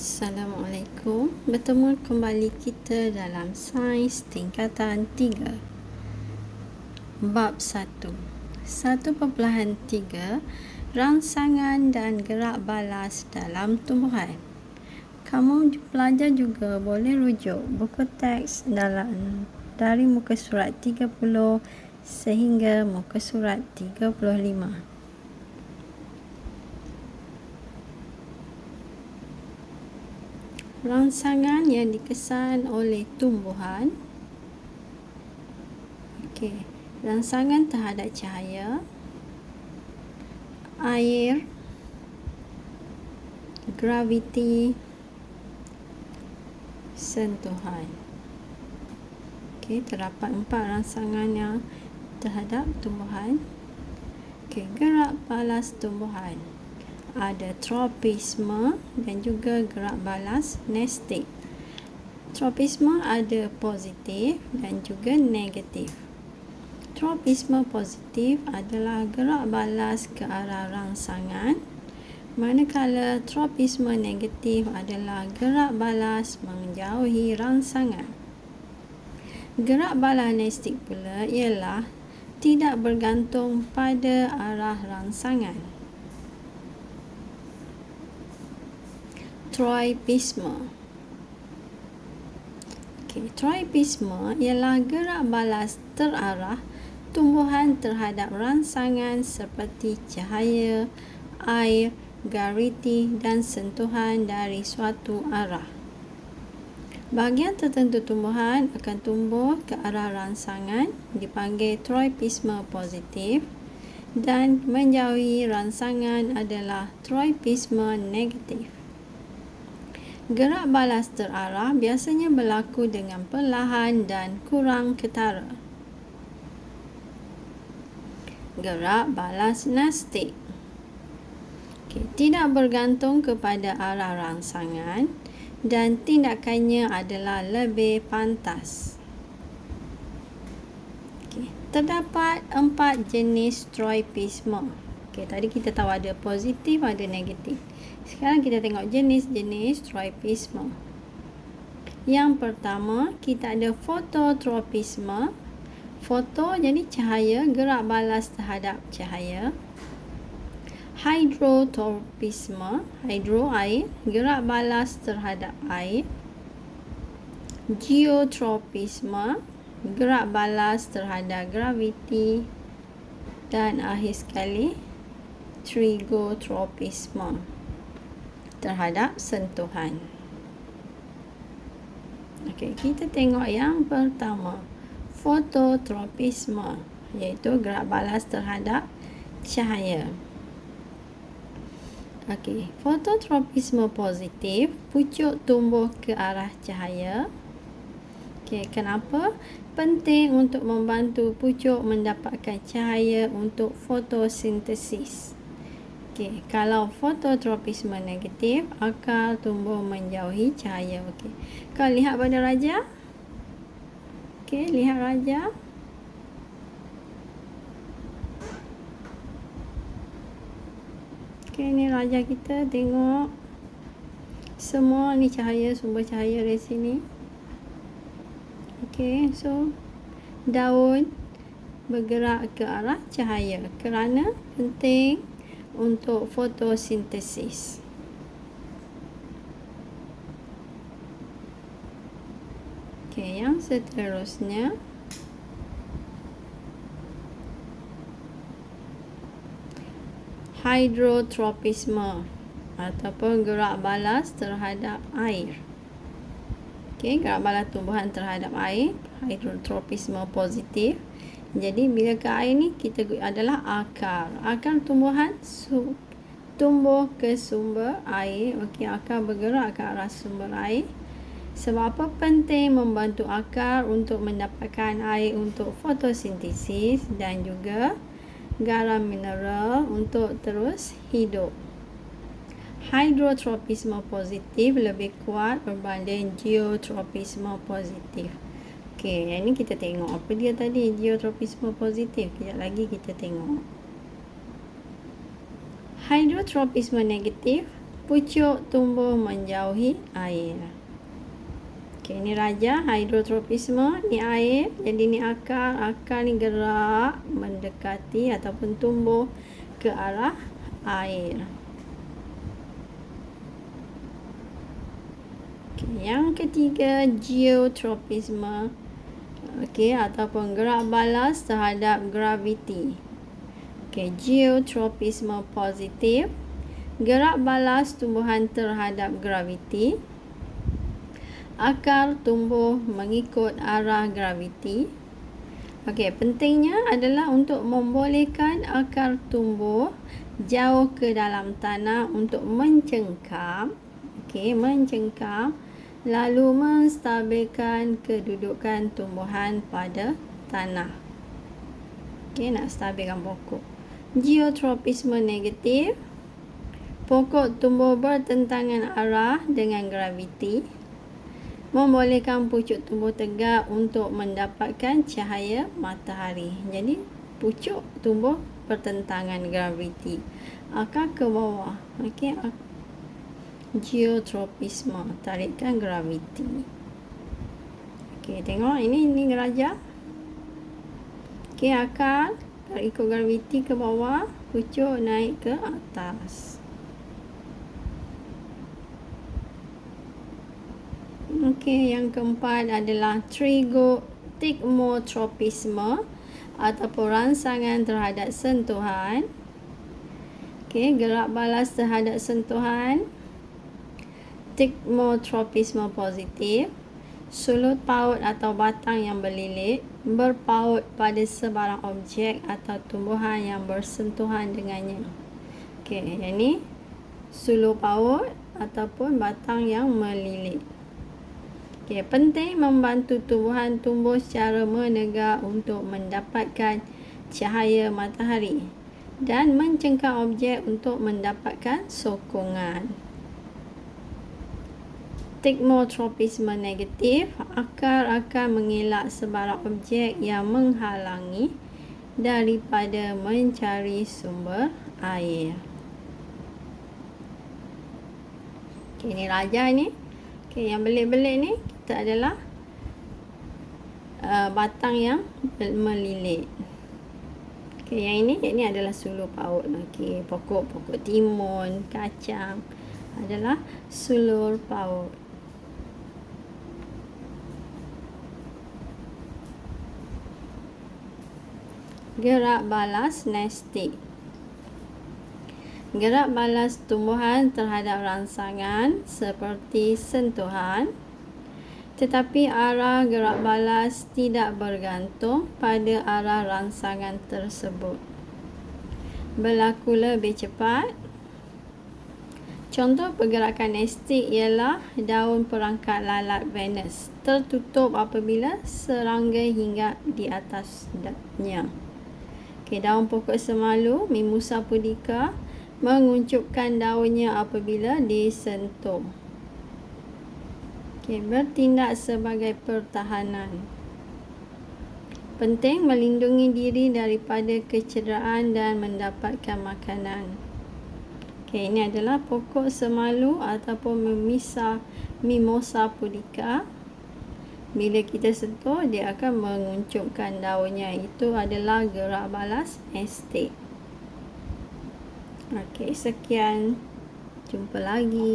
Assalamualaikum. Bertemu kembali kita dalam Sains Tingkatan 3. Bab 1. 1.3 Rangsangan dan gerak balas dalam tumbuhan. Kamu pelajar juga boleh rujuk buku teks dari muka surat 30 sehingga muka surat 35. Rangsangan yang dikesan oleh tumbuhan. Rangsangan terhadap cahaya, air, graviti, sentuhan. Terdapat 4 rangsangan yang terhadap tumbuhan. Gerak balas tumbuhan. Ada tropisme dan juga gerak balas nestik. Tropisme ada positif dan juga negatif. Tropisme positif adalah gerak balas ke arah rangsangan, manakala tropisme negatif adalah gerak balas menjauhi rangsangan. Gerak balas nestik pula ialah tidak bergantung pada arah rangsangan. Tropisme. Tropisme ialah gerak balas terarah tumbuhan terhadap rangsangan seperti cahaya, air, graviti dan sentuhan dari suatu arah. Bahagian tertentu tumbuhan akan tumbuh ke arah rangsangan dipanggil tropisme positif dan menjauhi rangsangan adalah tropisme negatif. Gerak balas terarah biasanya berlaku dengan perlahan dan kurang ketara. Gerak balas nestik. Tidak bergantung kepada arah rangsangan dan tindakannya adalah lebih pantas. Terdapat 4 jenis tropisme. Tadi kita tahu ada positif, ada negatif. Sekarang kita tengok jenis-jenis tropisme. Yang pertama, kita ada fototropisme. Foto jadi cahaya, gerak balas terhadap cahaya. Hidrotropisme, hidro air, gerak balas terhadap air. Geotropisme, gerak balas terhadap graviti. Dan akhir sekali, trigotropisme, terhadap sentuhan. Kita tengok yang pertama, fototropisme, iaitu gerak balas terhadap cahaya. Fototropisme positif, pucuk tumbuh ke arah cahaya. Kenapa? Penting untuk membantu pucuk mendapatkan cahaya untuk fotosintesis. Kalau fototropisme negatif, akar tumbuh menjauhi cahaya. Kau lihat pada raja. Lihat raja. Ni raja kita, tengok. Semua ni cahaya, sumber cahaya dari sini. So daun bergerak ke arah cahaya kerana penting untuk fotosintesis. Yang seterusnya, hidrotropisme ataupun gerak balas terhadap air. Gerak balas tumbuhan terhadap air, hidrotropisme positif. Jadi bila ke air ni, kita adalah akar. Akar tumbuhan tumbuh ke sumber air. Akar bergerak ke arah sumber air. Sebab apa? Penting membantu akar untuk mendapatkan air untuk fotosintesis dan juga garam mineral untuk terus hidup. Hidrotropisme positif lebih kuat berbanding geotropisme positif. Yang ni kita tengok apa dia tadi, geotropisme positif. Kejap lagi kita tengok. Hidrotropisme negatif pucuk tumbuh menjauhi air. Okey, ni raja hidrotropisme, ni air, jadi ni akar. Akar ni gerak mendekati ataupun tumbuh ke arah air. Okey, yang ketiga geotropisme. Okey, ataupun gerak balas terhadap graviti. Okey, geotropisme positif, gerak balas tumbuhan terhadap graviti. Akar tumbuh mengikut arah graviti. Okey, pentingnya adalah untuk membolehkan akar tumbuh jauh ke dalam tanah untuk mencengkam. Okey, mencengkam lalu menstabilkan kedudukan tumbuhan pada tanah. Okey, nak stabilkan pokok. Geotropisme negatif, pokok tumbuh bertentangan arah dengan graviti, membolehkan pucuk tumbuh tegak untuk mendapatkan cahaya matahari. Jadi, pucuk tumbuh bertentangan graviti. Akar ke bawah. Okey, geotropisme, tarikan graviti. Okey, tengok ini raja. Okey, akar ikut graviti ke bawah, pucuk naik ke atas. Okey, yang keempat adalah tigmotropisme ataupun rangsangan terhadap sentuhan. Okey, gerak balas terhadap sentuhan. Tigmotropisme positif, sulut paut atau batang yang berlilit, berpaut pada sebarang objek atau tumbuhan yang bersentuhan dengannya. Okey, yang ni sulut paut ataupun batang yang melilit. Okey, penting membantu tumbuhan tumbuh secara menegak untuk mendapatkan cahaya matahari dan mencengkam objek untuk mendapatkan sokongan. Tigmotropisme negatif, akar akan mengelak sebarang objek yang menghalangi daripada mencari sumber air. Okey, ni raja ni. Okey, yang belit-belit ni kita adalah batang yang melilit. Okey, yang ini adalah sulur paut. Okey, pokok timun, kacang adalah sulur paut. Gerak balas nestik. Gerak balas tumbuhan terhadap rangsangan seperti sentuhan, tetapi arah gerak balas tidak bergantung pada arah rangsangan tersebut. Berlaku lebih cepat. Contoh pergerakan nestik ialah daun perangkat lalat Venus tertutup apabila serangga hinggap di atasnya. Okey, daun pokok semalu Mimosa pudica menguncupkan daunnya apabila disentuh. Okey, bertindak sebagai pertahanan. Penting melindungi diri daripada kecederaan dan mendapatkan makanan. Okey, ini adalah pokok semalu ataupun Mimosa pudica. Bila kita sentuh, dia akan menguncupkan daunnya. Itu adalah gerak balas nestik. Okey, sekian. Jumpa lagi.